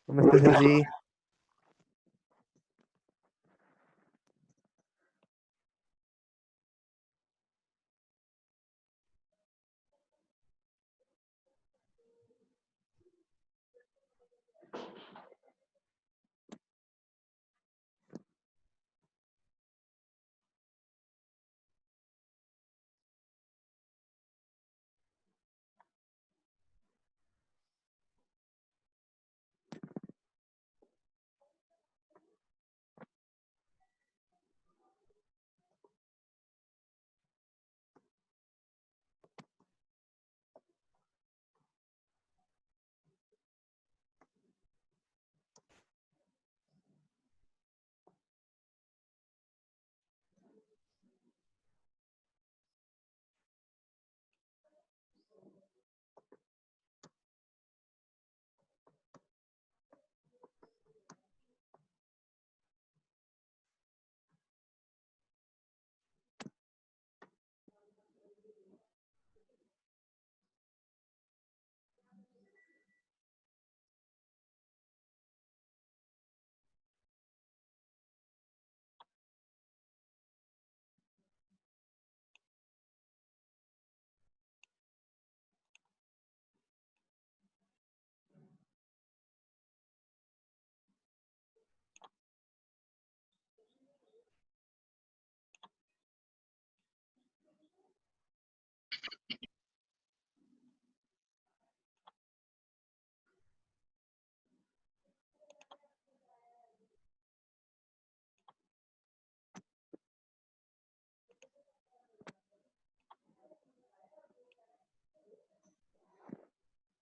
नमस्ते सर जी।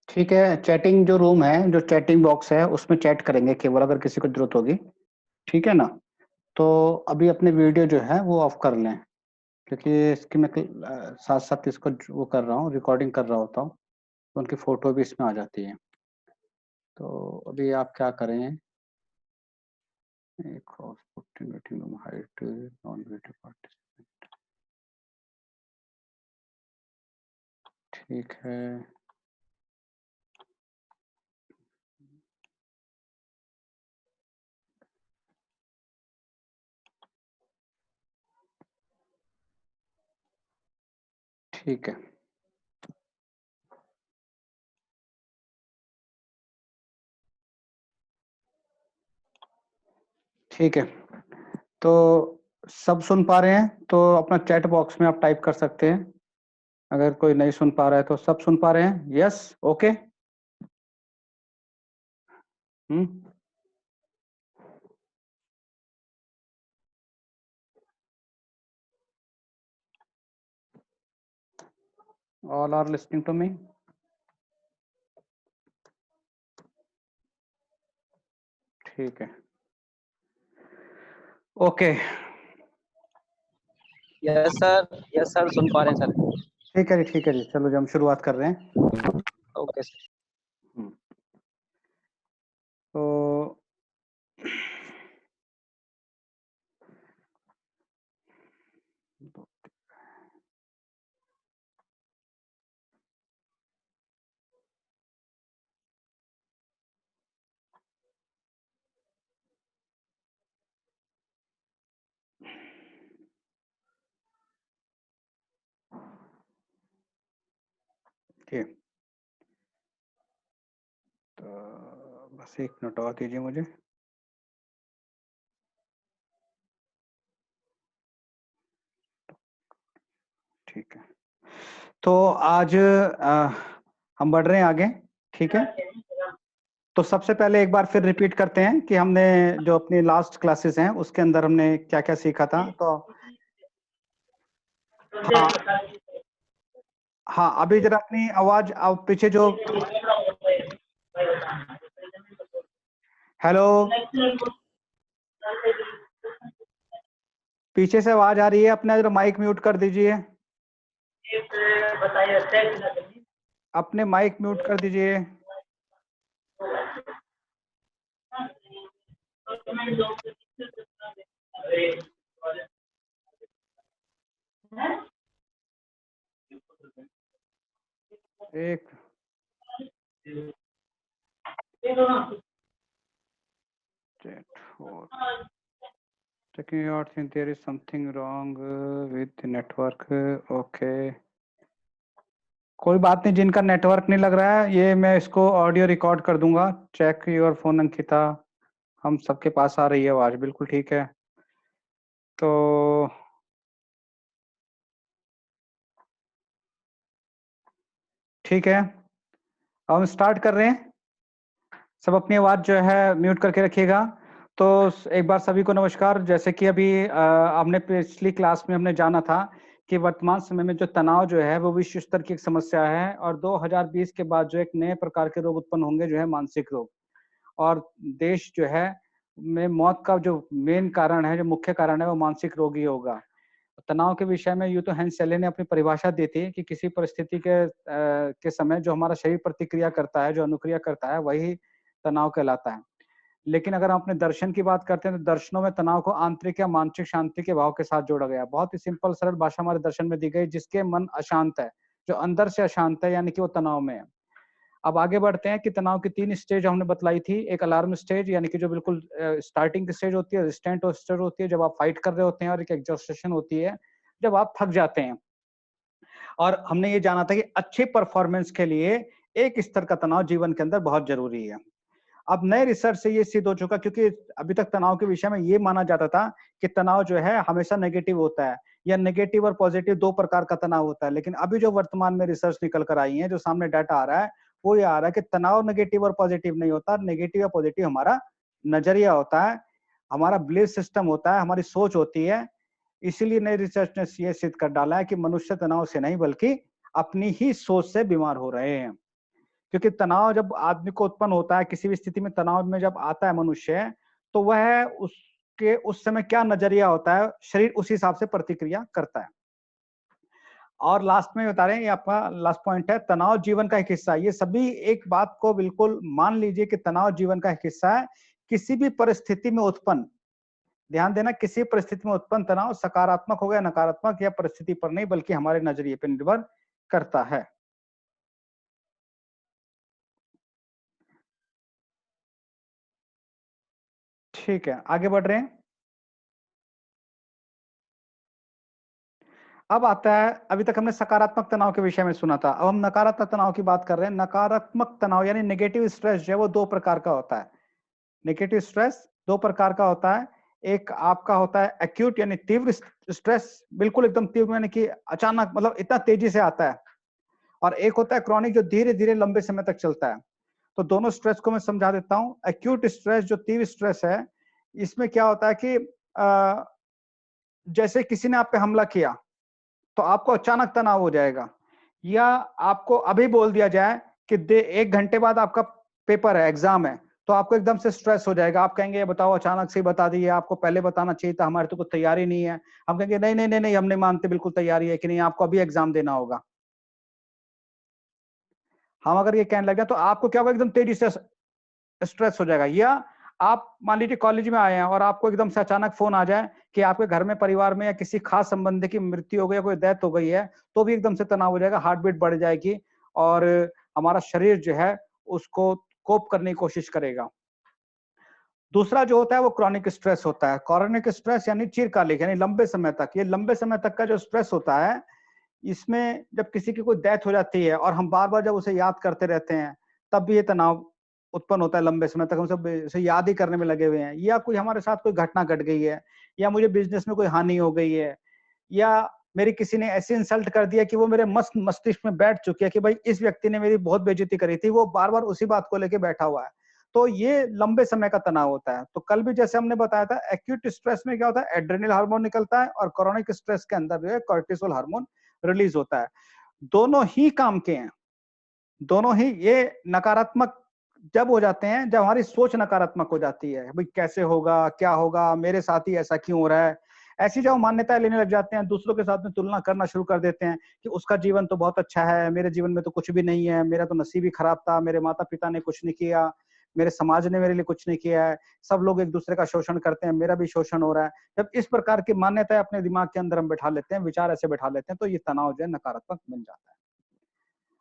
ठीक है, चैटिंग जो रूम है, जो चैटिंग बॉक्स है, उसमें चैट करेंगे केवल अगर किसी को जरूरत होगी। ठीक है ना? तो अभी अपने वीडियो जो है वो ऑफ कर लें, क्योंकि इसकी मैं साथ साथ इसको वो कर रहा हूँ, रिकॉर्डिंग कर रहा होता हूँ, तो उनकी फोटो भी इसमें आ जाती है। तो अभी आप क्या करें, एक waiting room height non video participant. ठीक है, ठीक है। ठीक है, तो सब सुन पा रहे हैं तो अपना चैट बॉक्स में आप टाइप कर सकते हैं। अगर कोई नहीं सुन पा रहा है तो सब सुन पा रहे हैं? Yes, okay. All are listening to me? ठीक है, ओके। यस सर सुन पा रहे हैं सर। ठीक है जी, ठीक है जी, चलो जी हम शुरुआत कर रहे हैं। Okay sir. तो ठीक, तो बस एक मिनट और दीजिए मुझे। ठीक है, तो आज हम बढ़ रहे हैं आगे। ठीक है, तो सबसे पहले एक बार फिर रिपीट करते हैं कि हमने जो अपनी लास्ट क्लासेस हैं उसके अंदर हमने क्या क्या सीखा था। तो हाँ, हाँ अभी जरा अपनी आवाज आप पीछे जो, हेलो, पीछे से आवाज आ रही है, अपना जरा माइक म्यूट कर दीजिए। अपने माइक म्यूट कर दीजिए। एक checking out think there is something wrong with the network. Okay. कोई बात नहीं, जिनका नेटवर्क नहीं लग रहा है ये मैं इसको ऑडियो रिकॉर्ड कर दूंगा। चेक योर फोन अंकिता, हम सबके पास आ रही है आवाज, बिल्कुल ठीक है। तो ठीक है, अब हम स्टार्ट कर रहे हैं। सब अपनी आवाज जो है म्यूट करके रखिएगा। तो एक बार सभी को नमस्कार। जैसे कि अभी हमने पिछली क्लास में हमने जाना था कि वर्तमान समय में जो तनाव जो है वो विश्व स्तर की एक समस्या है और 2020 के बाद जो एक नए प्रकार के रोग उत्पन्न होंगे जो है मानसिक रोग। और देश जो है में मौत का जो मेन कारण है, जो मुख्य कारण है, वो मानसिक रोग ही होगा। तनाव के विषय में यूं तो हैंस सेले ने अपनी परिभाषा दी थी कि किसी परिस्थिति के समय जो हमारा शरीर प्रतिक्रिया करता है, जो अनुक्रिया करता है, वही तनाव कहलाता है। लेकिन अगर हम अपने दर्शन की बात करते हैं तो दर्शनों में तनाव को आंतरिक या मानसिक शांति के भाव के साथ जोड़ा गया। बहुत ही सिंपल सरल भाषा हमारे दर्शन में दी गई, जिसके मन अशांत है, जो अंदर से अशांत है, यानी कि वो तनाव में है। अब आगे बढ़ते हैं कि तनाव की 3 स्टेज हमने बतलाई थी। एक अलार्म स्टेज, यानी कि जो बिल्कुल स्टार्टिंग की स्टेज होती है, रेजिस्टेंट स्टेज होती है जब आप फाइट कर रहे होते हैं, और एक एग्जॉस्टेशन होती है जब आप थक जाते हैं। और हमने ये जाना था कि अच्छे परफॉर्मेंस के लिए एक स्तर का तनाव जीवन के अंदर बहुत जरूरी है। अब नए रिसर्च से ये सिद्ध हो चुका, क्योंकि अभी तक तनाव के विषय में ये माना जाता था कि तनाव जो है हमेशा नेगेटिव होता है, या नेगेटिव और पॉजिटिव 2 प्रकार का तनाव होता है। लेकिन अभी जो वर्तमान में रिसर्च निकल कर आई है, जो सामने डाटा आ रहा है, वो ये आ रहा है कि तनाव नेगेटिव और पॉजिटिव नहीं होता। नेगेटिव या पॉजिटिव हमारा नजरिया होता है, हमारा बिलीफ सिस्टम होता है, हमारी सोच होती है। इसीलिए नई रिसर्च ने ये सिद्ध कर डाला है कि मनुष्य तनाव से नहीं बल्कि अपनी ही सोच से बीमार हो रहे हैं। क्योंकि तनाव जब आदमी को उत्पन्न होता है, किसी भी स्थिति में तनाव में जब आता है मनुष्य, तो वह उसके उस समय क्या नजरिया होता है, शरीर उस हिसाब से प्रतिक्रिया करता है। और लास्ट में बता रहे हैं, ये आपका लास्ट पॉइंट है, तनाव जीवन का एक हिस्सा है। ये सभी एक बात को बिल्कुल मान लीजिए कि तनाव जीवन का एक हिस्सा है। किसी भी परिस्थिति में उत्पन्न, ध्यान देना, किसी परिस्थिति में उत्पन्न तनाव सकारात्मक हो गया नकारात्मक, या परिस्थिति पर नहीं बल्कि हमारे नजरिए पर निर्भर करता है। ठीक है, आगे बढ़ रहे हैं। अब आता है, अभी तक हमने सकारात्मक तनाव के विषय में सुना था, अब हम नकारात्मक तनाव की बात कर रहे हैं। नकारात्मक तनाव यानी नेगेटिव स्ट्रेस जो है वो 2 प्रकार का होता है। नेगेटिव स्ट्रेस 2 प्रकार का होता है। एक आपका होता है एक्यूट यानी तीव्र स्ट्रेस, बिल्कुल एकदम तीव्र यानी कि अचानक, मतलब इतना तेजी से आता है। और एक होता है क्रॉनिक, जो धीरे धीरे लंबे समय तक चलता है। तो दोनों स्ट्रेस को मैं समझा देता हूं। एक्यूट स्ट्रेस जो तीव्र स्ट्रेस है, इसमें क्या होता है कि जैसे किसी ने आप पे हमला किया तो आपको अचानक तनाव हो जाएगा, या आपको अभी बोल दिया जाए कि 1 घंटे बाद आपका पेपर है, एग्जाम है, तो आपको एकदम से स्ट्रेस हो जाएगा। आप कहेंगे ये बताओ अचानक से बता दिए, आपको पहले बताना चाहिए था, हमारे तो कुछ तैयारी नहीं है। हम कहेंगे नहीं नहीं नहीं नहीं, हम नहीं मानते, बिल्कुल तैयारी है कि नहीं, आपको अभी एग्जाम देना होगा। हम अगर ये कहने लग जाए तो आपको क्या होगा, एकदम तेजी से स्ट्रेस हो जाएगा। या आप मान लीजिए कॉलेज में आए हैं और आपको एकदम से अचानक फोन आ जाए कि आपके घर में, परिवार में या किसी खास संबंधी की मृत्यु हो गई, कोई डेथ हो गई है, तो भी एकदम से तनाव हो जाएगा, हार्ट बीट बढ़ जाएगी और हमारा शरीर जो है उसको कोप करने की कोशिश करेगा। दूसरा जो होता है वो क्रॉनिक स्ट्रेस होता है। क्रॉनिक स्ट्रेस यानी चिरकालिक, यानी लंबे समय तक। ये लंबे समय तक का जो स्ट्रेस होता है, इसमें जब किसी की कोई डेथ हो जाती है और हम बार बार जब उसे याद करते रहते हैं, तब भी ये तनाव उत्पन्न होता है। लंबे समय तक हम सब उसे याद ही करने में लगे हुए हैं, या कोई हमारे साथ कोई घटना घट गई है, या मुझे बिजनेस में कोई हानि हो गई है, या मेरी किसी ने ऐसी इंसल्ट कर दिया कि वो मेरे मस्तिष्क में बैठ चुकी है कि भाई इस व्यक्ति ने मेरी बहुत बेइज्जती करी थी, वो बार बार उसी बात को लेके बैठा हुआ है। तो ये लंबे समय का तनाव होता है। तो कल भी जैसे हमने बताया था, एक्यूट स्ट्रेस में क्या होता है, एड्रेनल हार्मोन निकलता है, और क्रोनिक स्ट्रेस के अंदर जो है कोर्टिसोल हार्मोन रिलीज होता है। दोनों ही काम के हैं, दोनों ही। ये नकारात्मक जब हो जाते हैं जब हमारी सोच नकारात्मक हो जाती है, भाई कैसे होगा, क्या होगा, मेरे साथ ही ऐसा क्यों हो रहा है, ऐसी जब मान्यताएं लेने लग जाते हैं, दूसरों के साथ में तुलना करना शुरू कर देते हैं कि उसका जीवन तो बहुत अच्छा है, मेरे जीवन में तो कुछ भी नहीं है, मेरा तो नसीब ही खराब था, मेरे माता पिता ने कुछ नहीं किया, मेरे समाज ने मेरे लिए कुछ नहीं किया है, सब लोग एक दूसरे का शोषण करते हैं, मेरा भी शोषण हो रहा है। जब इस प्रकार की मान्यताएं अपने दिमाग के अंदर हम बैठा लेते हैं, विचार ऐसे बैठा लेते हैं, तो ये तनाव जो है नकारात्मक बन जाता है।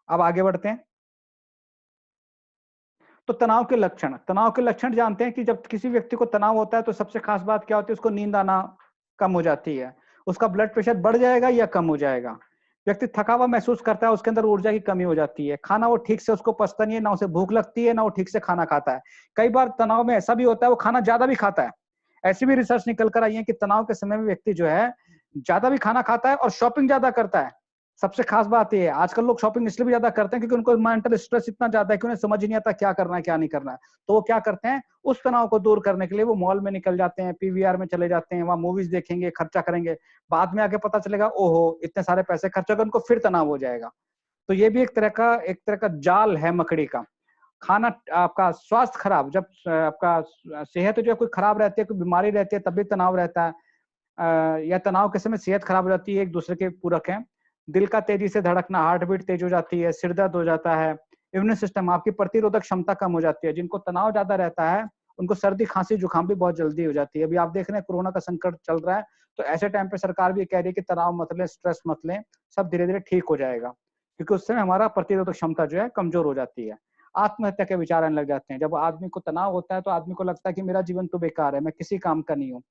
अब आगे बढ़ते हैं। तो तनाव के लक्षण जानते हैं कि जब किसी व्यक्ति को तनाव होता है तो सबसे खास बात क्या होती है, उसको नींद आना कम हो जाती है, उसका ब्लड प्रेशर बढ़ जाएगा या कम हो जाएगा, व्यक्ति थका हुआ महसूस करता है, उसके अंदर ऊर्जा की कमी हो जाती है, खाना वो ठीक से उसको पचता नहीं है, ना उसे भूख लगती है, ना वो ठीक से खाना खाता है। कई बार तनाव में ऐसा भी होता है वो खाना ज्यादा भी खाता है। ऐसी भी रिसर्च निकल कर आई है कि तनाव के समय में व्यक्ति जो है ज्यादा भी खाना खाता है और शॉपिंग ज्यादा करता है। सबसे खास बात ये है, आजकल लोग शॉपिंग इसलिए भी ज्यादा करते हैं क्योंकि उनको मेंटल स्ट्रेस इतना ज्यादा है कि उन्हें समझ ही नहीं आता क्या करना है क्या नहीं करना है। तो वो क्या करते हैं, उस तनाव को दूर करने के लिए वो मॉल में निकल जाते हैं, पीवीआर में चले जाते हैं, वहां मूवीज देखेंगे, खर्चा करेंगे। बाद में आके पता चलेगा ओहो इतने सारे पैसे खर्च हो गए, उनको फिर तनाव हो जाएगा। तो ये भी एक तरह का जाल है मकड़ी का। खाना आपका स्वास्थ्य खराब, जब आपका सेहत जो है कोई खराब रहती है, कोई बीमारी रहती है, तब भी तनाव रहता है। या तनाव के समय सेहत खराब हो जाती है, एक दूसरे के पूरक हैं। दिल का तेजी से धड़कना, हार्ट बीट तेज हो जाती है, सिर दर्द हो जाता है, इम्यून सिस्टम, आपकी प्रतिरोधक क्षमता कम हो जाती है। जिनको तनाव ज्यादा रहता है उनको सर्दी खांसी जुकाम भी बहुत जल्दी हो जाती है। अभी आप देख रहे हैं कोरोना का संकट चल रहा है, तो ऐसे टाइम पे सरकार भी कह रही है कि तनाव मत लें, स्ट्रेस मत लें, सब धीरे धीरे ठीक हो जाएगा, क्योंकि उससे हमारा प्रतिरोधक क्षमता जो है कमजोर हो जाती है। आत्महत्या के विचार आने लग जाते हैं। जब आदमी को तनाव होता है तो आदमी को लगता है कि मेरा जीवन तो बेकार है, मैं किसी काम का नहीं हूँ,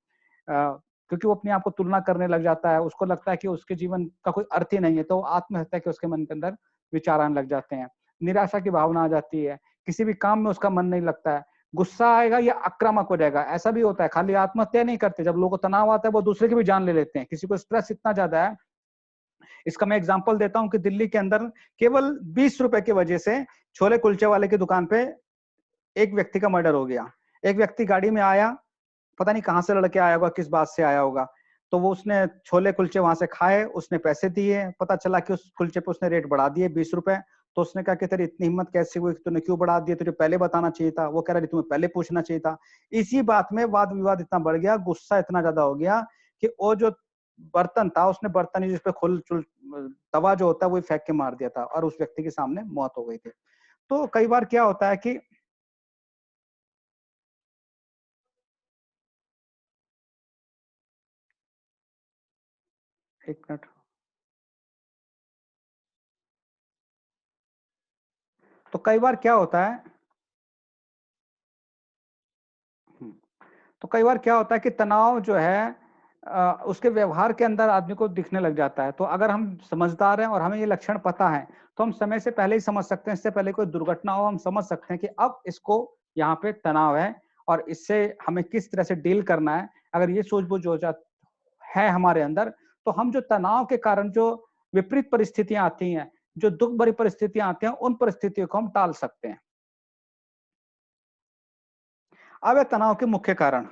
क्योंकि वो अपने आप को तुलना करने लग जाता है, उसको लगता है कि उसके जीवन का कोई अर्थ ही नहीं है, तो आत्महत्या के उसके मन के अंदर विचार आने लग जाते हैं। निराशा की भावना आ जाती है, किसी भी काम में उसका मन नहीं लगता है, गुस्सा आएगा या आक्रामक हो जाएगा। ऐसा भी होता है, खाली आत्महत्या नहीं करते, जब लोगों को तनाव आता है वो दूसरे की भी जान ले लेते हैं। किसी को स्ट्रेस इतना ज्यादा है, इसका मैं एग्जांपल देता हूं कि दिल्ली के अंदर केवल 20 रुपए की वजह से छोले कुलचे वाले की दुकान पे एक व्यक्ति का मर्डर हो गया। एक व्यक्ति गाड़ी में आया, पता नहीं कहां से लड़के आया होगा, किस बात से आया होगा, तो वो उसने छोले कुलचे वहां से खाए, उसने पैसे दिए, पता चला कि उस कुलचे पे उसने रेट बढ़ा दिए 20 रुपए। तो उसने कहा कि तेरी इतनी हिम्मत कैसे हुई, तूने क्यों बढ़ा दिया, तुझे पहले बताना चाहिए था। वो कह रहा है तुम्हें पहले पूछना चाहिए था। इसी बात में वाद विवाद इतना बढ़ गया, गुस्सा इतना ज्यादा हो गया कि वो जो बर्तन था, उसने बर्तन ही जिसपे खुल चुल तवा जो होता है वो फेंक के मार दिया था, और उस व्यक्ति के सामने मौत हो गई थी। तो कई बार क्या होता है कि एक मिनट, तो कई बार क्या होता है, तो कई बार क्या होता है कि तनाव जो है उसके व्यवहार के अंदर आदमी को दिखने लग जाता है। तो अगर हम समझदार हैं और हमें ये लक्षण पता है, तो हम समय से पहले ही समझ सकते हैं, इससे पहले कोई दुर्घटना हो हम समझ सकते हैं कि अब इसको यहाँ पे तनाव है और इससे हमें किस तरह से डील करना है। अगर ये सूझबूझ हो जाती है हमारे अंदर, तो हम जो तनाव के कारण जो विपरीत परिस्थितियां आती हैं, जो दुख भरी परिस्थितियां आती हैं, उन परिस्थितियों को हम टाल सकते हैं। अब है तनाव के मुख्य कारण।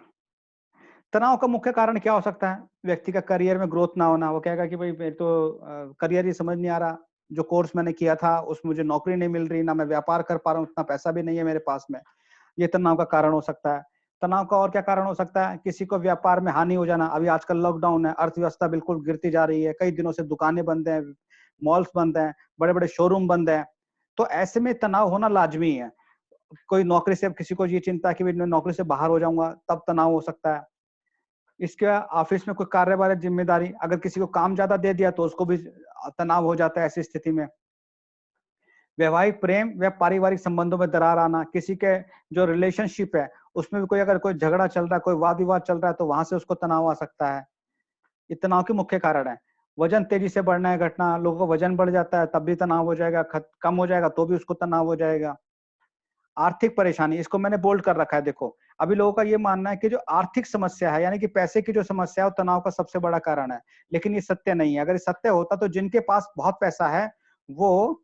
तनाव का मुख्य कारण क्या हो सकता है? व्यक्ति का करियर में ग्रोथ ना होना। वो कहेगा कि भाई मेरे तो करियर ही समझ नहीं आ रहा, जो कोर्स मैंने किया था उसमें मुझे नौकरी नहीं मिल रही, ना मैं व्यापार कर पा रहा हूँ, उतना पैसा भी नहीं है मेरे पास में। ये तनाव का कारण हो सकता है। तनाव का और क्या कारण हो सकता है? किसी को व्यापार में हानि हो जाना। अभी आजकल लॉकडाउन है, अर्थव्यवस्था बिल्कुल गिरती जा रही है, कई दिनों से दुकानें बंद हैं, मॉल्स बंद हैं, बड़े बड़े शोरूम बंद हैं। तो ऐसे में तनाव होना लाजमी है। कोई नौकरी से, किसी को ये चिंता है कि मैं नौकरी से बाहर हो जाऊंगा, तब तनाव हो सकता है। इसके ऑफिस में कोई कार्यभार जिम्मेदारी, अगर किसी को काम ज्यादा दे दिया तो उसको भी तनाव हो जाता है ऐसी स्थिति में। वैवाहिक प्रेम व पारिवारिक संबंधों में दरार आना, किसी के जो रिलेशनशिप है उसमें भी कोई अगर कोई झगड़ा चल रहा है, कोई वाद विवाद चल रहा है, तो वहां से उसको तनाव आ सकता है। ये तनाव के मुख्य कारण है। वजन तेजी से बढ़ना है घटना, लोगों का वजन बढ़ जाता है तब भी तनाव हो जाएगा, कम हो जाएगा तो भी उसको तनाव हो जाएगा। आर्थिक परेशानी, इसको मैंने बोल्ड कर रखा है, देखो। अभी लोगों का ये मानना है कि जो आर्थिक समस्या है, यानी कि पैसे की जो समस्या है, वो तनाव का सबसे बड़ा कारण है। लेकिन ये सत्य नहीं है। अगर ये सत्य होता तो जिनके पास बहुत पैसा है वो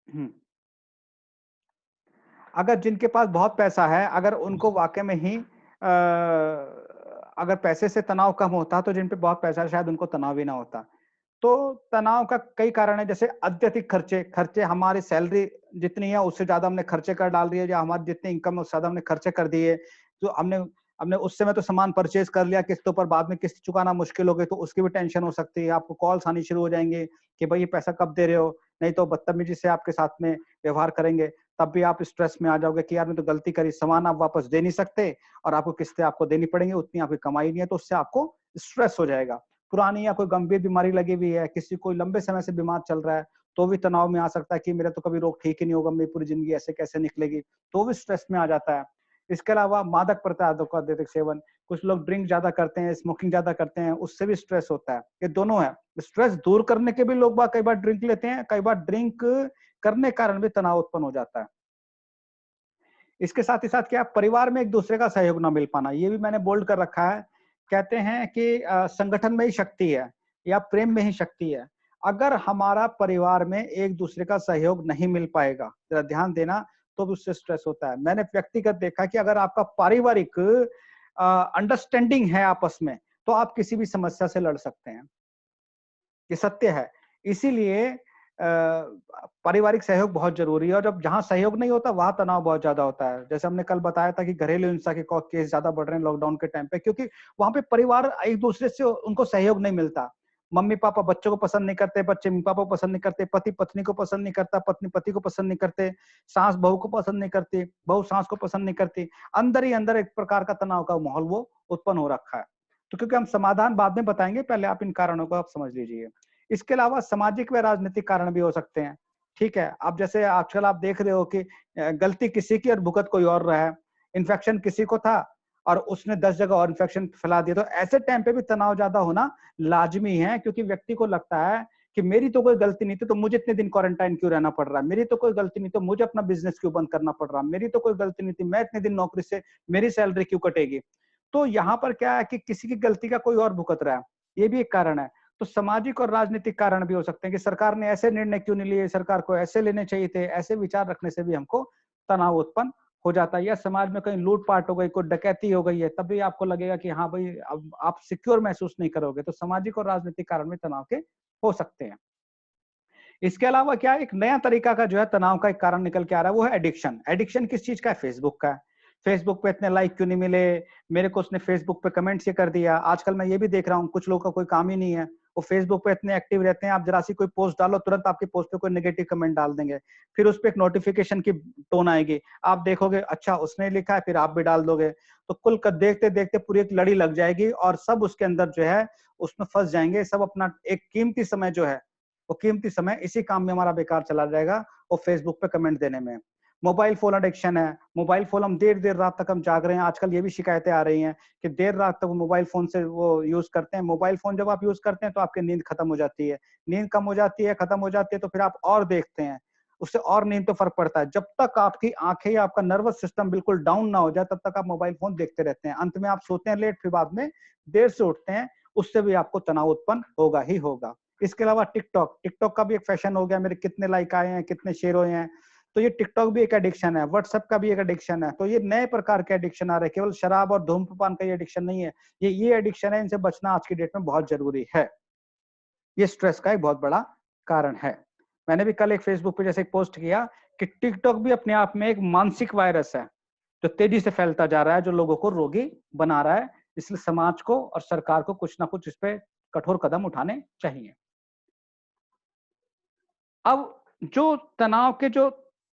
हम्म, अगर जिनके पास बहुत पैसा है, अगर उनको वाकई में ही अगर पैसे से तनाव कम होता तो जिन पे बहुत पैसा है शायद उनको तनाव ही ना होता। तो तनाव का कई कारण है, जैसे अत्यधिक खर्चे। खर्चे, हमारी सैलरी जितनी है उससे ज्यादा हमने खर्चे कर डाल दिए, या हमारी जितनी इनकम है उससे ज्यादा हमने खर्चे कर दिए। तो हमने हमने उस समय तो सामान परचेज कर लिया किस्तों पर, बाद में किस्त चुकाना मुश्किल हो गई तो उसकी भी टेंशन हो सकती है। आपको कॉल्स आनी शुरू हो जाएंगे कि भाई ये पैसा कब दे रहे हो, नहीं तो बदतमीजी से आपके साथ में व्यवहार करेंगे। तब भी आप स्ट्रेस में आ जाओगे कि यार मैं तो गलती करी, सामान आप वापस दे नहीं सकते और आपको किस्तें आपको देनी पड़ेंगी, उतनी आपकी कमाई नहीं है, तो उससे आपको स्ट्रेस हो जाएगा। पुरानी या कोई गंभीर बीमारी लगी हुई है, किसी कोई लंबे समय से बीमार चल रहा है, तो भी तनाव में आ सकता है कि मेरा तो कभी रोग ठीक ही नहीं होगा, मेरी पूरी जिंदगी ऐसे कैसे निकलेगी, तो भी स्ट्रेस में आ जाता है। इसके अलावा मादक पदार्थों का अत्यधिक सेवन, कुछ लोग ड्रिंक ज्यादा करते हैं, स्मोकिंग ज्यादा करते हैं, उससे भी स्ट्रेस होता है। ये दोनों है। स्ट्रेस दूर करने के भी लोग बाग कई बार ड्रिंक लेते हैं, कई बार ड्रिंक करने के कारण भी तनाव उत्पन्न हो जाता है। इसके साथ ही साथ क्या, परिवार में एक दूसरे का सहयोग ना मिल पाना, ये भी मैंने बोल्ड कर रखा है। कहते हैं कि संगठन में ही शक्ति है या प्रेम में ही शक्ति है। अगर हमारा परिवार में एक दूसरे का सहयोग नहीं मिल पाएगा, जरा ध्यान देना, तो भी उससे स्ट्रेस होता है। मैंने व्यक्तिगत देखा कि अगर आपका पारिवारिक अंडरस्टैंडिंग है आपस में, तो आप किसी भी समस्या से लड़ सकते हैं। ये सत्य है। इसीलिए पारिवारिक सहयोग बहुत जरूरी है, और जब जहाँ सहयोग नहीं होता वहां तनाव बहुत ज्यादा होता है। जैसे हमने कल बताया था कि घरेलू हिंसा के केस ज्यादा बढ़ रहे हैं लॉकडाउन के टाइम पे, क्योंकि वहां पे परिवार एक दूसरे से उनको सहयोग नहीं मिलता। मम्मी पापा बच्चों को पसंद नहीं करते, बच्चे मम्मी पापा को पसंद नहीं करते, पति पत्नी को पसंद नहीं करता, पत्नी पति को पसंद नहीं करते, सास बहू को पसंद नहीं करती, बहू सास को पसंद नहीं करती। अंदर ही अंदर एक प्रकार का तनाव का माहौल वो उत्पन्न हो रखा है। तो क्योंकि हम समाधान बाद में बताएंगे, पहले आप इन कारणों को आप समझ लीजिए। इसके अलावा सामाजिक व राजनीतिक कारण भी हो सकते हैं। ठीक है, अब जैसे आजकल आप देख रहे हो कि गलती किसी की और भुगत कोई और रहा है। इन्फेक्शन किसी को था और उसने 10 जगह और इन्फेक्शन फैला दिया, तो ऐसे टाइम पे भी तनाव ज्यादा होना लाजमी है, क्योंकि व्यक्ति को लगता है कि मेरी तो कोई गलती नहीं थी, तो मुझे इतने दिन क्वारंटाइन क्यों रहना पड़ रहा है, मेरी तो कोई गलती नहीं, तो मुझे अपना बिजनेस क्यों बंद करना पड़ रहा है, मेरी तो कोई गलती नहीं थी, मैं इतने दिन नौकरी से, मेरी सैलरी क्यों कटेगी। तो यहाँ पर क्या है कि किसी की गलती का कोई और भुगत रहा है, ये भी एक कारण है। तो सामाजिक और राजनीतिक कारण भी हो सकते हैं कि सरकार ने ऐसे निर्णय क्यों नहीं लिए, सरकार को ऐसे लेने चाहिए थे, ऐसे विचार रखने से भी हमको तनाव उत्पन्न हो जाता है। या समाज में कहीं लूटपाट हो गई, कोई डकैती हो गई है, तब भी आपको लगेगा कि हाँ भाई अब आप सिक्योर महसूस नहीं करोगे। तो सामाजिक और राजनीतिक कारण भी तनाव के हो सकते हैं। इसके अलावा क्या, एक नया तरीका का जो है तनाव का एक कारण निकल के आ रहा है, वो है एडिक्शन। एडिक्शन किस चीज का है? फेसबुक का है। फेसबुक पे इतने लाइक क्यों नहीं मिले, मेरे को उसने फेसबुक पे कमेंट्स ये कर दिया। आजकल मैं ये भी देख रहा हूँ, कुछ लोगों का कोई काम ही नहीं है, वो फेसबुक पे इतने एक्टिव रहते हैं, आप जरा सी कोई पोस्ट डालो, तुरंत आपकी पोस्ट पे कोई नेगेटिव कमेंट डाल देंगे, फिर उस पर एक नोटिफिकेशन की टोन आएगी, आप देखोगे अच्छा उसने लिखा है, फिर आप भी डाल दोगे, तो कुल देखते देखते पूरी एक लड़ी लग जाएगी और सब उसके अंदर जो है उसमें फंस जाएंगे। सब अपना एक कीमती समय जो है, वो कीमती समय इसी काम में हमारा बेकार चला जाएगा, वो फेसबुक पे कमेंट देने में। मोबाइल फोन एडिक्शन है। मोबाइल फोन हम देर देर रात तक हम जाग रहे हैं। आजकल ये भी शिकायतें आ रही हैं कि देर रात तक मोबाइल फोन से वो यूज करते हैं। मोबाइल फोन जब आप यूज करते हैं तो आपकी नींद खत्म हो जाती है, नींद कम हो जाती है, खत्म हो जाती है, तो फिर आप और देखते हैं, उससे और नींद तो फर्क पड़ता है। जब तक आपकी आंखें या आपका नर्वस सिस्टम बिल्कुल डाउन ना हो जाए, तब तक आप मोबाइल फोन देखते रहते हैं। अंत में आप सोते हैं लेट, फिर बाद में देर से उठते हैं, उससे भी आपको तनाव उत्पन्न होगा ही होगा। इसके अलावा टिकटॉक, टिकटॉक का भी एक फैशन हो गया, मेरे कितने लाइक आए हैं, कितने शेयर हुए हैं, तो ये टिकटॉक भी एक एडिक्शन है। व्हाट्सएप का भी एक एडिक्शन है। तो ये नए प्रकार के एडिक्शन आ रहे हैं, केवल शराब और धूम्रपान का ये एडिक्शन नहीं है, ये एडिक्शन है, इनसे बचना आज की डेट में बहुत जरूरी है। ये स्ट्रेस का एक बहुत बड़ा कारण है। मैंने भी कल एक फेसबुक पे जैसे एक पोस्ट किया कि टिकटॉक भी अपने आप में एक मानसिक वायरस है, जो तेजी से फैलता जा रहा है, जो लोगों को रोगी बना रहा है। इसलिए समाज को और सरकार को कुछ ना कुछ इस पे कठोर कदम उठाने चाहिए। अब जो तनाव के जो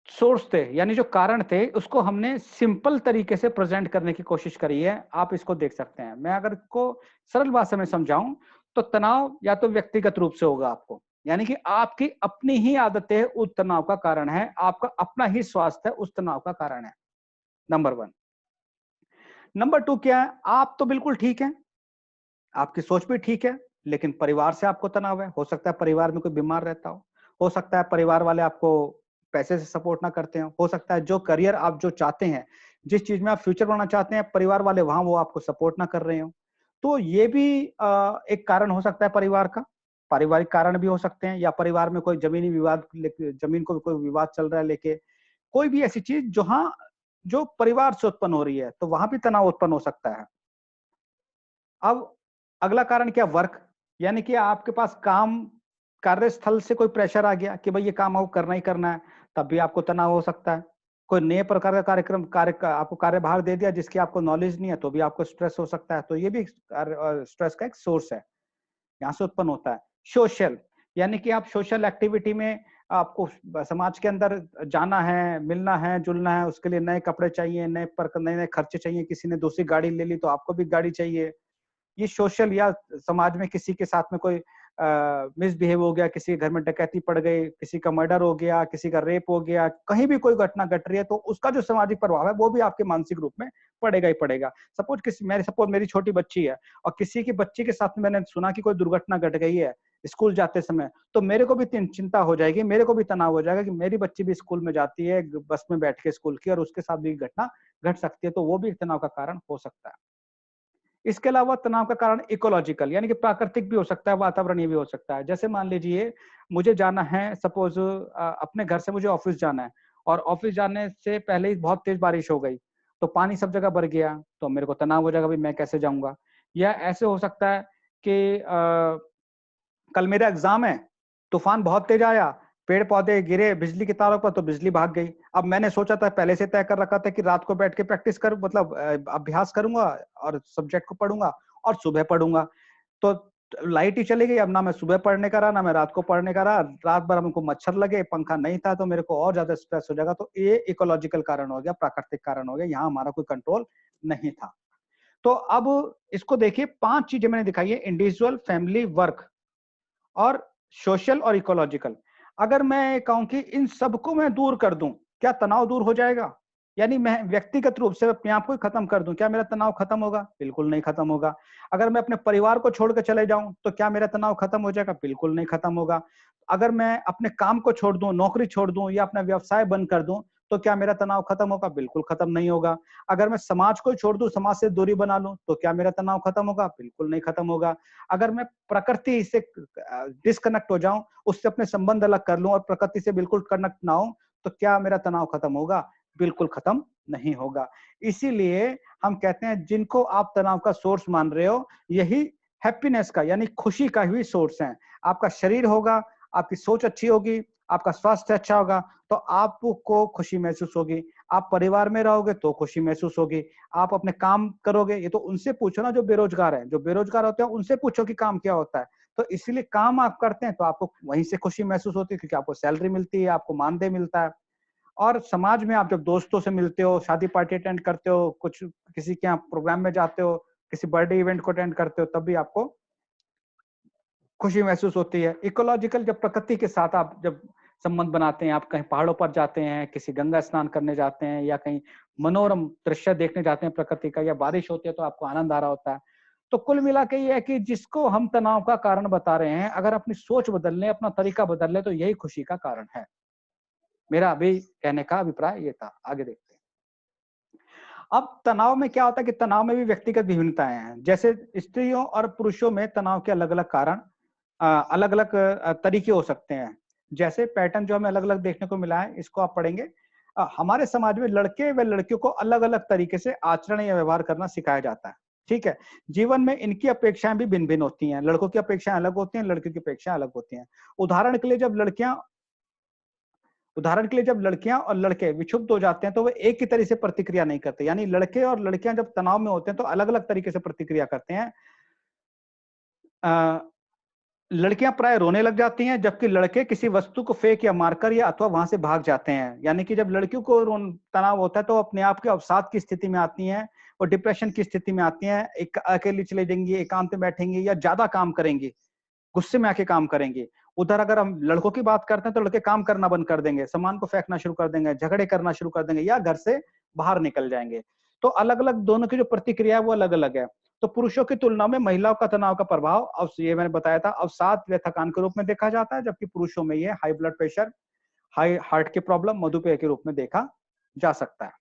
सोर्स थे, यानी जो कारण थे, उसको हमने सिंपल तरीके से प्रेजेंट करने की कोशिश करी है। आप इसको देख सकते हैं। मैं अगर इसको सरल भाषा में समझाऊं, तो तनाव या तो व्यक्तिगत रूप से होगा आपको, यानी कि आपकी अपनी ही आदतें उस तनाव का कारण है, आपका अपना ही स्वास्थ्य उस तनाव का कारण है, नंबर 1। नंबर 2 क्या है? आप तो बिल्कुल ठीक है, आपकी सोच भी ठीक है, लेकिन परिवार से आपको तनाव है। हो सकता है परिवार में कोई बीमार रहता हो सकता है परिवार वाले आपको पैसे से सपोर्ट ना करते हो सकता है जो करियर आप जो चाहते हैं, जिस चीज में आप फ्यूचर बनाना चाहते हैं, परिवार वाले वहां वो आपको सपोर्ट ना कर रहे हो। तो ये भी एक कारण हो सकता है परिवार का, पारिवारिक कारण भी हो सकते हैं, या परिवार में कोई जमीनी विवाद, जमीन को कोई विवाद चल रहा है लेके, कोई भी ऐसी चीज जहां जो परिवार से उत्पन्न हो रही है, तो वहां भी तनाव उत्पन्न हो सकता है। अब अगला कारण क्या? वर्क, यानी कि आपके पास काम, कार्यस्थल से कोई प्रेशर आ गया कि भाई ये काम आपको करना ही करना है, तब भी आपको तनाव हो सकता है। कोई नए प्रकार का कार्यक्रम आपको कार्यभार दे दिया जिसकी आपको नॉलेज नहीं है, तो भी आपको स्ट्रेस हो सकता है। तो ये भी स्ट्रेस का एक सोर्स है, यहाँ से उत्पन्न होता है। सोशल, यानी कि आप सोशल एक्टिविटी में आपको समाज के अंदर जाना है, मिलना है, जुलना है, उसके लिए नए कपड़े चाहिए, नए खर्चे चाहिए, किसी ने दूसरी गाड़ी ले ली तो आपको भी गाड़ी चाहिए। ये सोशल या समाज में किसी के साथ में कोई मिसबिहेव हो गया, किसी के घर में डकैती पड़ गई, किसी का मर्डर हो गया, किसी का रेप हो गया, कहीं भी कोई घटना घट रही है तो उसका जो सामाजिक प्रभाव है वो भी आपके मानसिक रूप में पड़ेगा ही पड़ेगा। सपोज मेरी छोटी बच्ची है और किसी की बच्ची के साथ में मैंने सुना कि कोई दुर्घटना घट गई है स्कूल जाते समय, तो मेरे को भी चिंता हो जाएगी, मेरे को भी तनाव हो जाएगा कि मेरी बच्ची भी स्कूल में जाती है बस में बैठ के स्कूल की और उसके साथ भी घटना घट सकती है, तो वो भी एक तनाव का कारण हो सकता है। इसके अलावा तनाव का कारण इकोलॉजिकल यानी कि प्राकृतिक भी हो सकता है, वातावरणीय भी हो सकता है। जैसे मान लीजिए मुझे जाना है सपोज अपने घर से मुझे ऑफिस जाना है और ऑफिस जाने से पहले ही बहुत तेज बारिश हो गई, तो पानी सब जगह भर गया, तो मेरे को तनाव हो जाएगा भाई मैं कैसे जाऊंगा। या ऐसे हो सकता है कि कल मेरा एग्जाम है, तूफान बहुत तेज आया, पेड़ पौधे गिरे बिजली की तारों पर तो बिजली भाग गई। अब मैंने सोचा था पहले से तय कर रखा था कि रात को बैठ के प्रैक्टिस कर मतलब अभ्यास करूंगा और सब्जेक्ट को पढ़ूंगा और सुबह पढ़ूंगा, तो लाइट ही चली गई। अब ना मैं सुबह पढ़ने का रहा ना मैं रात को पढ़ने का रहा, रात भर हमको मच्छर लगे, पंखा नहीं था तो मेरे को और ज्यादा स्ट्रेस हो जाएगा। तो ये इकोलॉजिकल कारण हो गया, प्राकृतिक कारण हो गया, यहाँ हमारा कोई कंट्रोल नहीं था। तो अब इसको देखिए 5 चीजें मैंने दिखाई है, इंडिविजुअल, फैमिली, वर्क और सोशल और इकोलॉजिकल। अगर मैं कहूं कि इन सबको मैं दूर कर दूं, क्या तनाव दूर हो जाएगा? यानी मैं व्यक्तिगत रूप से अपने आप को ही खत्म कर दूं, क्या मेरा तनाव खत्म होगा? बिल्कुल नहीं खत्म होगा। अगर मैं अपने परिवार को छोड़ कर चले जाऊं तो क्या मेरा तनाव खत्म हो जाएगा? बिल्कुल नहीं खत्म होगा। अगर मैं अपने काम को छोड़ दूं, नौकरी छोड़ दूं या अपना व्यवसाय बंद कर दूं तो क्या मेरा तनाव खत्म होगा? बिल्कुल खत्म नहीं होगा। अगर मैं समाज को छोड़ दूं, समाज से दूरी बना लूं तो क्या मेरा तनाव खत्म होगा? बिल्कुल नहीं खत्म होगा। अगर मैं प्रकृति से डिस्कनेक्ट हो जाऊं, उससे अपने संबंध अलग कर लूं और प्रकृति से बिल्कुल कनेक्ट ना हो, तो क्या मेरा तनाव खत्म होगा? बिल्कुल खत्म नहीं होगा। इसीलिए हम कहते हैं जिनको आप तनाव का सोर्स मान रहे हो, यही हैप्पीनेस का यानी खुशी का ही सोर्स है। आपका शरीर होगा, आपकी सोच अच्छी होगी, आपका स्वास्थ्य अच्छा होगा तो आपको खुशी महसूस होगी। आप परिवार में रहोगे तो खुशी महसूस होगी। आप अपने काम करोगे, ये तो उनसे पूछो ना जो बेरोजगार है, जो बेरोजगार होते हैं उनसे पूछो कि काम क्या होता है। तो इसीलिए काम आप करते हैं तो आपको वहीं से खुशी महसूस होती है क्योंकि आपको सैलरी मिलती है, आपको मानदेय मिलता है। और समाज में आप जब दोस्तों से मिलते हो, शादी पार्टी अटेंड करते हो, कुछ किसी के यहाँ प्रोग्राम में जाते हो, किसी बर्थडे इवेंट को अटेंड करते हो, तब भी आपको खुशी महसूस होती है। इकोलॉजिकल जब प्रकृति के साथ आप जब संबंध बनाते हैं, आप कहीं पहाड़ों पर जाते हैं, किसी गंगा स्नान करने जाते हैं या कहीं मनोरम दृश्य देखने जाते हैं प्रकृति का, या बारिश होती है तो आपको आनंद आ रहा होता है। तो कुल मिला के ये है कि जिसको हम तनाव का कारण बता रहे हैं, अगर अपनी सोच बदल लें, अपना तरीका बदल लें तो यही खुशी का कारण है। मेरा अभी कहने का अभिप्राय ये था। आगे देखते हैं। अब तनाव में क्या होता है कि तनाव में भी व्यक्तिगत विभिन्नताएं हैं। जैसे स्त्रियों और पुरुषों में तनाव के अलग अलग कारण, अलग अलग तरीके हो सकते हैं। जैसे पैटर्न जो हमें अलग अलग देखने को मिला है, इसको आप पढ़ेंगे। हमारे समाज में लड़के व लड़कियों को अलग अलग तरीके से आचरण या व्यवहार करना सिखाया जाता है। ठीक है, जीवन में इनकी अपेक्षाएं भी भिन्न भिन्न होती हैं। लड़कों की अपेक्षाएं अलग होती हैं, लड़कियों की अपेक्षाएं अलग होती हैं। उदाहरण के लिए जब लड़कियां और लड़के विक्षुब्ध हो जाते हैं तो वे एक ही तरह से प्रतिक्रिया नहीं करते। यानी लड़के और लड़कियां जब तनाव में होते हैं तो अलग अलग तरीके से प्रतिक्रिया करते हैं। लड़कियां प्राय रोने लग जाती हैं, जबकि लड़के किसी वस्तु को फेंक या मारकर या अथवा वहां से भाग जाते हैं। यानी कि जब लड़कियों को तनाव होता है तो अपने आप के अवसाद की स्थिति में आती हैं और डिप्रेशन की स्थिति में आती हैं। एक अकेली चले जाएंगी, एकांत में बैठेंगी या ज्यादा काम करेंगी, गुस्से में आके काम करेंगे। उधर अगर हम लड़कों की बात करते हैं तो लड़के काम करना बंद कर देंगे, सामान को फेंकना शुरू कर देंगे, झगड़े करना शुरू कर देंगे या घर से बाहर निकल जाएंगे। तो अलग अलग दोनों की जो प्रतिक्रिया है वो अलग अलग है। तो पुरुषों की तुलना में महिलाओं का तनाव का प्रभाव, अब ये मैंने बताया था, अवसाद व थकान के रूप में देखा जाता है, जबकि पुरुषों में ये high blood pressure, high heart की प्रॉब्लम, मधुमेह के रूप में देखा जा सकता है।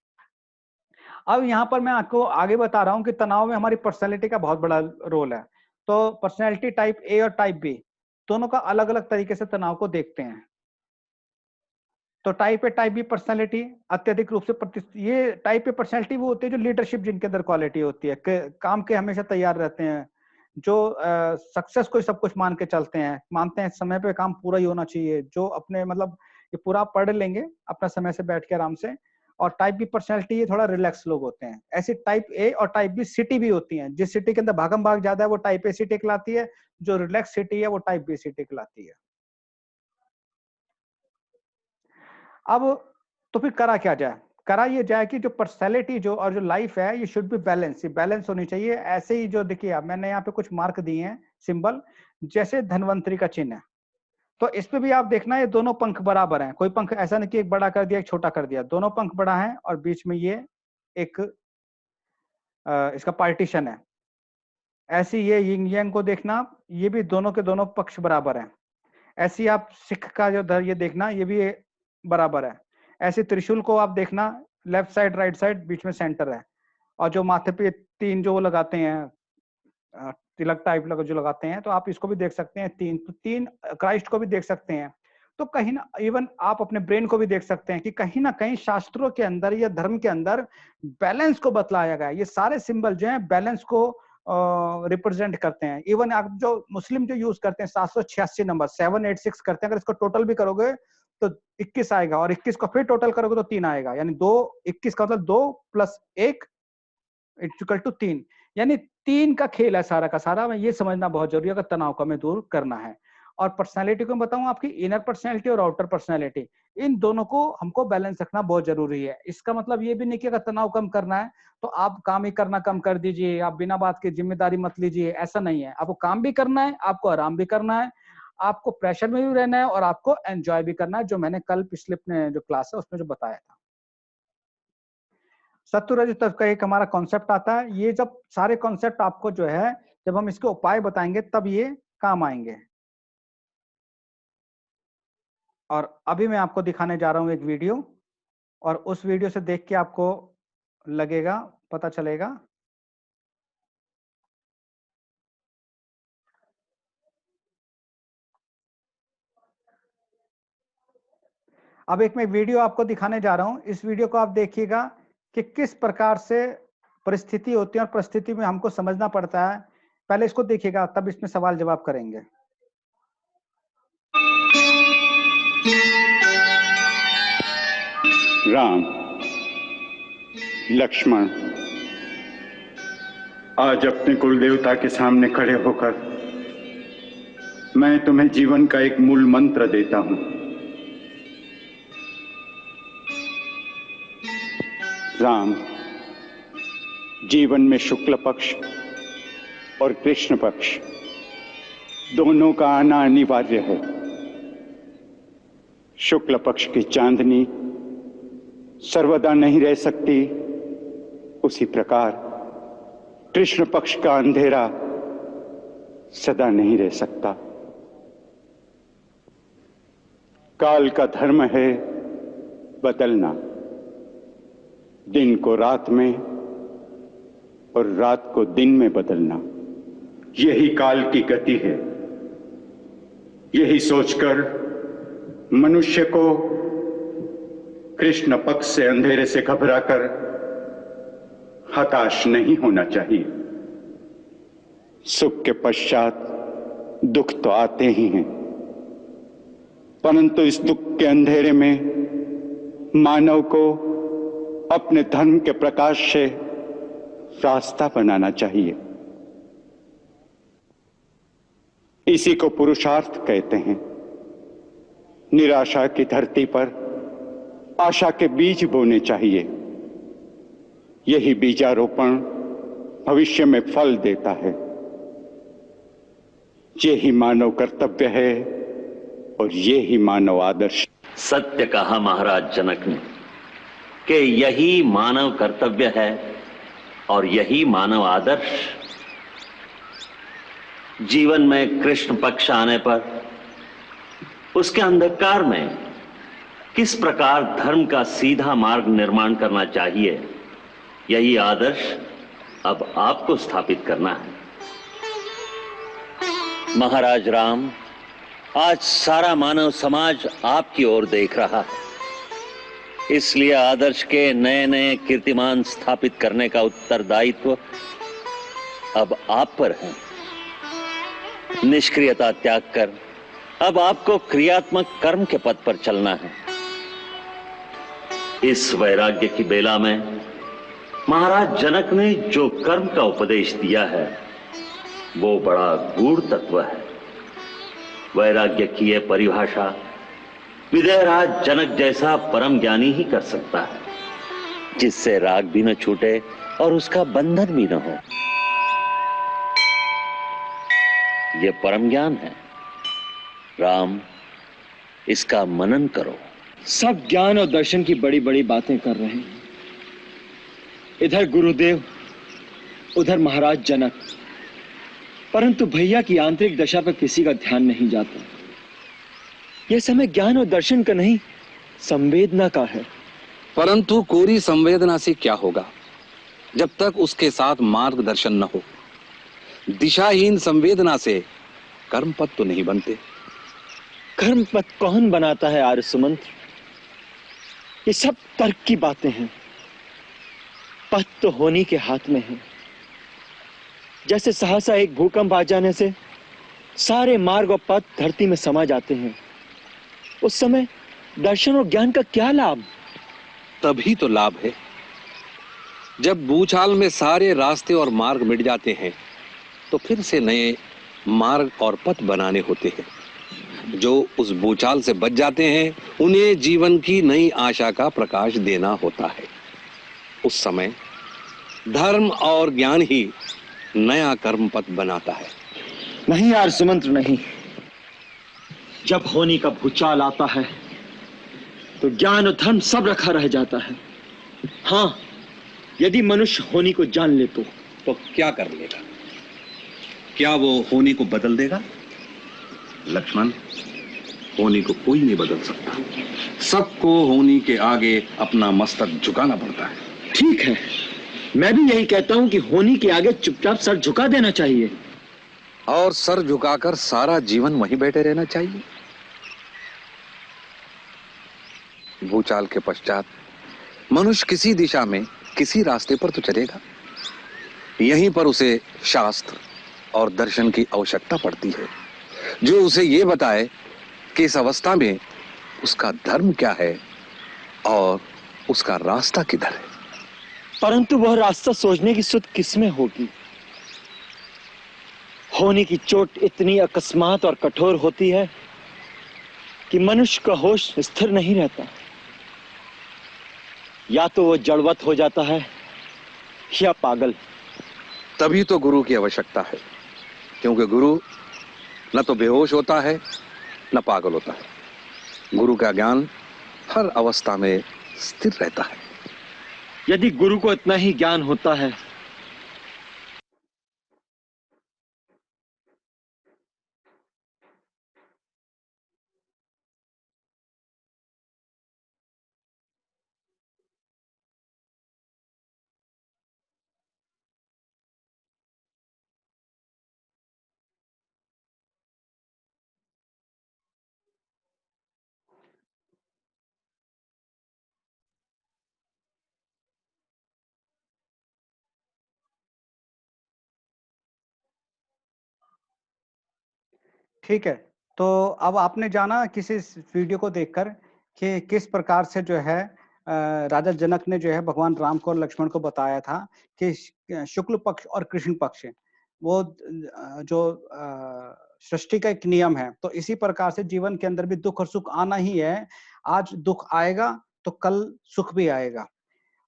अब यहाँ पर मैं आपको आगे बता रहा हूँ कि तनाव में हमारी पर्सनैलिटी का बहुत बड़ा रोल है। तो पर्सनैलिटी टाइप ए और टाइप बी दोनों का अलग अलग तरीके से तनाव को देखते हैं। तो type A type B personality अत्यधिक रूप से ये टाइप ए पर्सनैलिटी वो होती है जो लीडरशिप जिनके अंदर क्वालिटी होती है, काम के हमेशा तैयार रहते हैं, जो सक्सेस को सब कुछ मान के चलते हैं, मानते हैं समय पे काम पूरा ही होना चाहिए, जो अपने मतलब ये पूरा पढ़ लेंगे अपना समय से बैठ के आराम से। और टाइप बी पर्सनैलिटी ये थोड़ा रिलैक्स लोग होते हैं। ऐसी टाइप ए और टाइप बी सिटी भी होती हैं। जिस सिटी के अंदर भागम भाग ज्यादा है वो टाइप ए सिटी कहलाती है, जो रिलैक्स सिटी है वो टाइप बी सिटी कहलाती है। अब तो फिर करा क्या जाए? करा ये जाए कि जो पर्सनैलिटी जो और जो लाइफ है ये शुड बी बैलेंस, ये बैलेंस होनी चाहिए। ऐसे ही जो देखिए अब मैंने यहाँ पे कुछ मार्क दिए हैं सिंबल, जैसे धन्वंतरी का चिन्ह है, तो इस पे भी आप देखना ये दोनों पंख बराबर हैं, कोई पंख ऐसा नहीं कि एक बड़ा कर दिया एक छोटा कर दिया, दोनों पंख बड़ा है और बीच में ये एक इसका पार्टीशन है। ऐसे ये यिंग यांग को देखना, ये भी दोनों के दोनों पक्ष बराबर हैं। ऐसे ही आप सिख का जो ये देखना, ये भी बराबर है। ऐसे त्रिशूल को आप देखना, लेफ्ट साइड राइट साइड बीच में सेंटर है। और जो माथे पे 3 जो वो लगाते हैं तिलक टाइप जो लगाते हैं, तो आप इसको भी देख सकते हैं 3, तो 3 क्राइस्ट को भी देख सकते हैं। तो कहीं ना इवन आप अपने ब्रेन को भी देख सकते हैं कि कहीं ना कहीं शास्त्रों के अंदर या धर्म के अंदर बैलेंस को बतलाया गया है। ये सारे सिंबल जो हैं बैलेंस को रिप्रेजेंट करते हैं। इवन आप जो मुस्लिम जो यूज करते हैं 786 नंबर 786 करते हैं, अगर इसको टोटल भी करोगे तो 21 आएगा, और 21 को फिर टोटल करोगे तो 3 आएगा, यानी 2 21 का मतलब 2 + 1 = 3, यानी 3 का खेल है सारा का सारा। मैं ये समझना बहुत जरूरी है अगर तनाव को हमें दूर करना है। और पर्सनालिटी को मैं बताऊं, आपकी इनर पर्सनालिटी और आउटर पर्सनालिटी, इन दोनों को हमको बैलेंस रखना बहुत जरूरी है। इसका मतलब ये भी नहीं कि अगर तनाव कम करना है तो आप काम ही करना कम कर दीजिए, आप बिना बात के जिम्मेदारी मत लीजिए, ऐसा नहीं है। आपको काम भी करना है, आपको आराम भी करना है, आपको प्रेशर में भी रहना है और आपको एंजॉय भी करना है, जो मैंने कल पिछले अपने जो क्लास है उसमें जो बताया था। सत्व रज तत्व का एक हमारा कॉन्सेप्ट आता है। ये जब सारे कॉन्सेप्ट आपको जो है जब हम इसके उपाय बताएंगे तब ये काम आएंगे। और अभी मैं आपको दिखाने जा रहा हूं एक वीडियो, और उस वीडियो से देख के आपको लगेगा, पता चलेगा। अब एक मैं वीडियो आपको दिखाने जा रहा हूं, इस वीडियो को आप देखिएगा कि किस प्रकार से परिस्थिति होती है और परिस्थिति में हमको समझना पड़ता है। पहले इसको देखिएगा, तब इसमें सवाल जवाब करेंगे। राम, लक्ष्मण, आज अपने कुल देवता के सामने खड़े होकर मैं तुम्हें जीवन का एक मूल मंत्र देता हूं। राम, जीवन में शुक्ल पक्ष और कृष्ण पक्ष दोनों का आना अनिवार्य है। शुक्ल पक्ष की चांदनी सर्वदा नहीं रह सकती, उसी प्रकार कृष्ण पक्ष का अंधेरा सदा नहीं रह सकता। काल का धर्म है बदलना, दिन को रात में और रात को दिन में बदलना। यही काल की गति है। यही सोचकर मनुष्य को कृष्ण पक्ष से अंधेरे से घबराकर हताश नहीं होना चाहिए। सुख के पश्चात दुख तो आते ही हैं, परंतु इस दुख के अंधेरे में मानव को अपने धर्म के प्रकाश से रास्ता बनाना चाहिए। इसी को पुरुषार्थ कहते हैं। निराशा की धरती पर आशा के बीज बोने चाहिए। यही बीजारोपण भविष्य में फल देता है। यही मानव कर्तव्य है और यही मानव आदर्श। सत्य कहा महाराज जनक ने कि यही मानव कर्तव्य है और यही मानव आदर्श। जीवन में कृष्ण पक्ष आने पर उसके अंधकार में किस प्रकार धर्म का सीधा मार्ग निर्माण करना चाहिए, यही आदर्श अब आपको स्थापित करना है। महाराज राम, आज सारा मानव समाज आपकी ओर देख रहा है, इसलिए आदर्श के नए नए कीर्तिमान स्थापित करने का उत्तरदायित्व अब आप पर है। निष्क्रियता त्याग कर अब आपको क्रियात्मक कर्म के पथ पर चलना है। इस वैराग्य की बेला में महाराज जनक ने जो कर्म का उपदेश दिया है वो बड़ा गूढ़ तत्व है। वैराग्य की यह परिभाषा विदयराज जनक जैसा परम ज्ञानी ही कर सकता है, जिससे राग भी न छूटे और उसका बंधन भी न हो। यह परम ज्ञान है। राम, इसका मनन करो। सब ज्ञान और दर्शन की बड़ी बड़ी बातें कर रहे हैं, इधर गुरुदेव, उधर महाराज जनक, परंतु भैया की आंतरिक दशा पर किसी का ध्यान नहीं जाता। यह समय ज्ञान और दर्शन का नहीं, संवेदना का है। परंतु कोरी संवेदना से क्या होगा जब तक उसके साथ मार्गदर्शन न हो। दिशाहीन संवेदना से कर्म पथ तो नहीं बनते। कर्म पथ कौन बनाता है आर्य सुमंत्र? ये सब तर्क की बातें हैं। पथ तो होनी के हाथ में है। जैसे सहसा एक भूकंप आ जाने से सारे मार्ग और पथ धरती में समा जाते हैं, उस समय दर्शन और ज्ञान का क्या लाभ? तभी तो लाभ है जब भूचाल में सारे रास्ते और मार्ग मिट जाते हैं, तो फिर से नए मार्ग और पथ बनाने होते हैं। जो उस भूचाल से बच जाते हैं, उन्हें जीवन की नई आशा का प्रकाश देना होता है। उस समय धर्म और ज्ञान ही नया कर्म पथ बनाता है। नहीं यार सुमंत्र, नहीं। जब होनी का भूचाल आता है तो ज्ञान और धर्म सब रखा रह जाता है। हाँ, यदि मनुष्य होनी को जान ले तो क्या कर लेगा? क्या वो होनी को बदल देगा? लक्ष्मण, होनी को कोई नहीं बदल सकता। सबको होनी के आगे अपना मस्तक झुकाना पड़ता है। ठीक है, मैं भी यही कहता हूं कि होनी के आगे चुपचाप सर झुका देना चाहिए। और सर झुकाकर सारा जीवन वहीं बैठे रहना चाहिए। भूचाल के पश्चात मनुष्य किसी दिशा में, किसी रास्ते पर तो चलेगा। यहीं पर उसे शास्त्र और दर्शन की आवश्यकता पड़ती है, जो उसे ये बताए कि इस अवस्था में उसका धर्म क्या है और उसका रास्ता किधर है। परंतु वह रास्ता सोचने की सुध किसमें होगी? होने की चोट इतनी अकस्मात और कठोर होती है कि मनुष्य का होश स्थिर नहीं रहता। या तो वो जड़वत हो जाता है या पागल। तभी तो गुरु की आवश्यकता है, क्योंकि गुरु न तो बेहोश होता है न पागल होता है। गुरु का ज्ञान हर अवस्था में स्थिर रहता है। यदि गुरु को इतना ही ज्ञान होता है ठीक है, तो अब आपने जाना किसी वीडियो को देखकर कि किस प्रकार से जो है राजा जनक ने जो है भगवान राम को और लक्ष्मण को बताया था कि शुक्ल पक्ष और कृष्ण पक्ष वो जो सृष्टि का एक नियम है, तो इसी प्रकार से जीवन के अंदर भी दुख और सुख आना ही है। आज दुख आएगा तो कल सुख भी आएगा।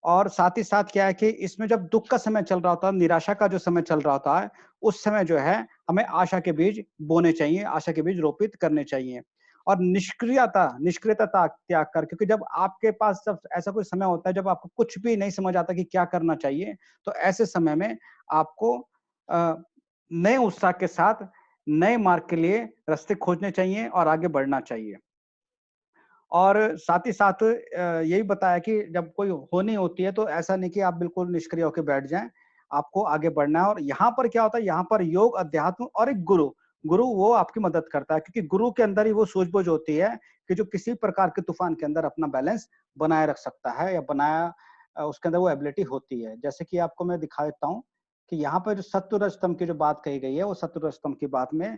और साथ ही साथ क्या है कि इसमें जब दुख का समय चल रहा होता है, निराशा का जो समय चल रहा होता है, उस समय जो है हमें आशा के बीज बोने चाहिए, आशा के बीज रोपित करने चाहिए। और निष्क्रियता त्याग कर, क्योंकि जब आपके पास जब ऐसा कोई समय होता है जब आपको कुछ भी नहीं समझ आता कि क्या करना चाहिए, तो ऐसे समय में आपको नए उत्साह के साथ नए मार्ग के लिए रास्ते खोजने चाहिए और आगे बढ़ना चाहिए। और साथ ही साथ यही बताया कि जब कोई होनी होती है तो ऐसा नहीं कि आप बिल्कुल निष्क्रिय होकर बैठ जाएं, आपको आगे बढ़ना है। और यहाँ पर क्या होता है, यहाँ पर योग, अध्यात्म और एक गुरु वो आपकी मदद करता है, क्योंकि गुरु के अंदर ही वो सूझबूझ होती है कि जो किसी प्रकार के तूफान के अंदर अपना बैलेंस बनाए रख सकता है, या उसके अंदर वो एबिलिटी होती है। जैसे कि आपको मैं दिखा देता हूँ कि यहाँ पर जो सत्व स्तंभ की जो बात कही गई है, वो सत्व स्तंभ की बात में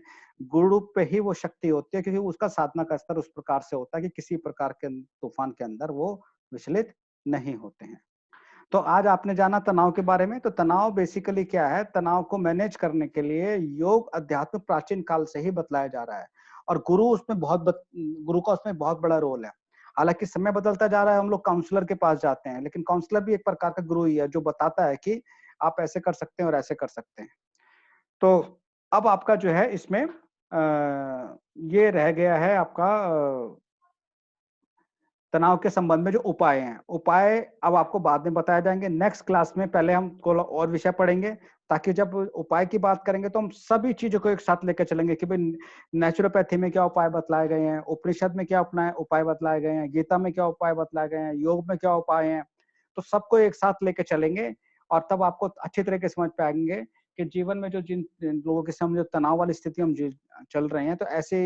गुरु पे ही वो शक्ति होती है, क्योंकि उसका साधना का स्तर उस प्रकार से होता है कि किसी प्रकार के तूफान के अंदर वो विचलित नहीं होते हैं। तो आज आपने जाना तनाव के बारे में। तो तनाव बेसिकली क्या है, तनाव को मैनेज करने के लिए योग, अध्यात्म प्राचीन काल से ही बतलाया जा रहा है। और गुरु का उसमें बहुत बड़ा रोल है। हालांकि समय बदलता जा रहा है, हम लोग काउंसलर के पास जाते हैं, लेकिन काउंसलर भी एक प्रकार का गुरु ही है जो बताता है कि आप ऐसे कर सकते हैं और ऐसे कर सकते हैं। तो अब आपका जो है इसमें ये रह गया है आपका तनाव के संबंध में जो उपाय हैं। उपाय अब आपको बाद में बताए जाएंगे नेक्स्ट क्लास में। पहले हम और विषय पढ़ेंगे, ताकि जब उपाय की बात करेंगे तो हम सभी चीजों को एक साथ लेकर चलेंगे कि भाई नेचुरोपैथी में क्या उपाय बतलाए गए हैं, उपनिषद में क्या उपाय बतलाए गए हैं, गीता में क्या उपाय बतलाए गए हैं, योग में क्या उपाय हैं। तो सबको एक साथ लेके चलेंगे और तब आपको अच्छी तरह से समझ पाएंगे कि जीवन में जो जिन लोगों के सामने जो तनाव वाली स्थिति हम चल रहे हैं, तो ऐसे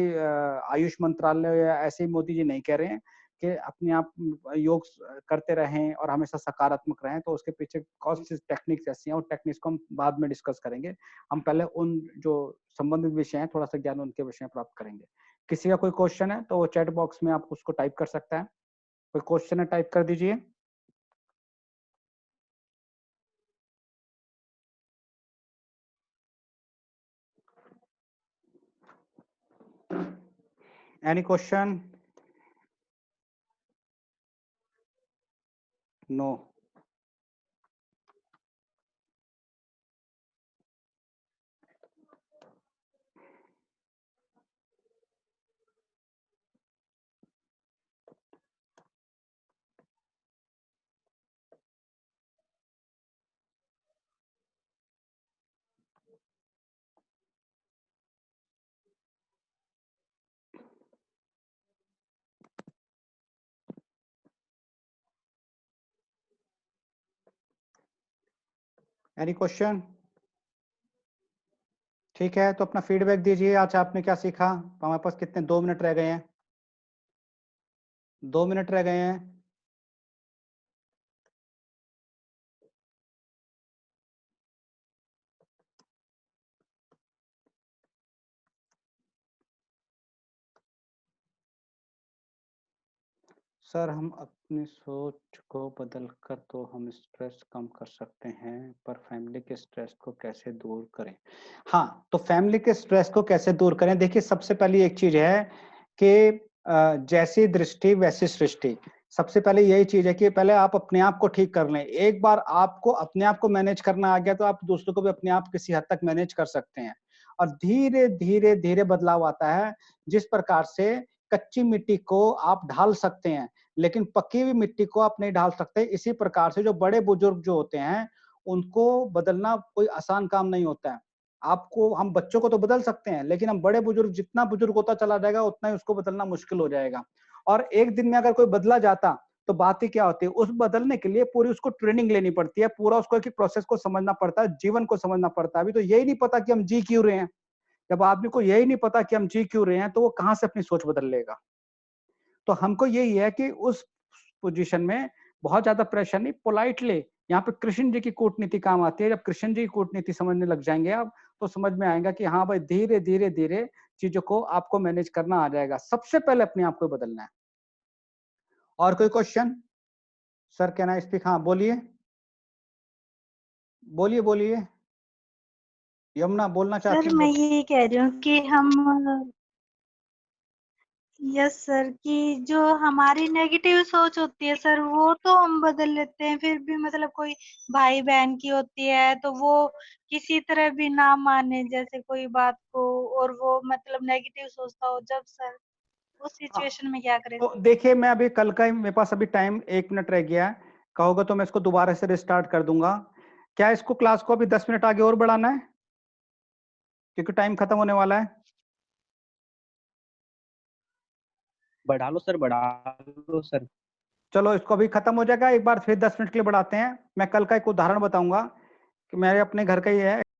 आयुष मंत्रालय या ऐसे मोदी जी नहीं कह रहे हैं कि अपने आप योग करते रहें और हमेशा सकारात्मक रहें। तो उसके पीछे कौन सी टेक्निक्स ऐसी हैं, और टेक्निक्स को हम बाद में डिस्कस करेंगे। हम पहले उन जो संबंधित विषय हैं थोड़ा सा ज्ञान उनके विषय में प्राप्त करेंगे। किसी का कोई क्वेश्चन है तो वो चैट बॉक्स में आप उसको टाइप कर सकता है। कोई क्वेश्चन है टाइप कर दीजिए। Any question? No. Any question? ठीक है, तो अपना फीडबैक दीजिए। आज आपने क्या सीखा? हमारे पास कितने 2 मिनट रह गए हैं। 2 मिनट रह गए हैं। सर, हम अपनी सोच को बदलकर तो हम स्ट्रेस कम कर सकते हैं, पर फैमिली के स्ट्रेस को कैसे दूर करें? हाँ, तो फैमिली के स्ट्रेस को कैसे दूर करें? देखिए, सबसे पहली एक चीज है कि जैसी दृष्टि वैसी सृष्टि। सबसे पहले यही चीज है कि पहले आप अपने आप को ठीक कर लें। एक बार आपको अपने आप को मैनेज करना आ गया तो आप दूसरों को भी अपने आप किसी हद तक मैनेज कर सकते हैं, और धीरे धीरे धीरे बदलाव आता है। जिस प्रकार से कच्ची मिट्टी को आप ढाल सकते हैं, लेकिन पकी हुई मिट्टी को आप नहीं ढाल सकते, इसी प्रकार से जो बड़े बुजुर्ग जो होते हैं उनको बदलना कोई आसान काम नहीं होता है। आपको, हम बच्चों को तो बदल सकते हैं, लेकिन हम बड़े बुजुर्ग, जितना बुजुर्ग होता चला जाएगा उतना ही उसको बदलना मुश्किल हो जाएगा। और एक दिन में अगर कोई बदला जाता तो बात ही क्या होती है। उस बदलने के लिए पूरी उसको ट्रेनिंग लेनी पड़ती है, पूरा उसको एक प्रोसेस को समझना पड़ता है, जीवन को समझना पड़ता है। अभी तो यही नहीं पता कि हम जी क्यों रहे हैं। जब आदमी को यही नहीं पता कि हम जी क्यों रहे हैं, तो वो कहां से अपनी सोच बदल लेगा। तो हमको यही है कि उस पोजीशन में बहुत ज्यादा प्रेशर नहीं, पोलाइटली। यहाँ पे कृष्ण जी की कूटनीति काम आती है। जब कृष्ण जी की कूटनीति समझने लग जाएंगे आप, तो समझ में आएगा कि हाँ भाई, धीरे धीरे धीरे चीजों को आपको मैनेज करना आ जाएगा। सबसे पहले अपने आप को बदलना है। और कोई question? Sir can I speak? हाँ, बोलिए बोलिए बोलिए। यमुना बोलना चाहती सर हूँ, मैं बोलो। ये कह रही हूँ कि हम, यस सर, कि जो हमारी नेगेटिव सोच होती है सर, वो तो हम बदल लेते हैं। फिर भी मतलब कोई भाई बहन की होती है तो वो किसी तरह भी ना माने जैसे कोई बात को, और वो मतलब नेगेटिव सोचता हो, जब सर उस सिचुएशन में क्या करें तो सर? देखिए, मैं अभी कल का ही, मेरे पास अभी टाइम 1 मिनट रह गया है। कहोगे तो मैं इसको दोबारा से रिस्टार्ट कर दूंगा। क्या इसको, क्लास को अभी 10 मिनट आगे और बढ़ाना है, क्योंकि टाइम खत्म होने वाला है? बढ़ा लो सर, बढ़ा लो सर। चलो, इसको अभी खत्म हो जाएगा, एक बार फिर 10 मिनट के लिए बढ़ाते हैं। मैं कल का एक उदाहरण बताऊंगा कि मेरे अपने घर का ही है।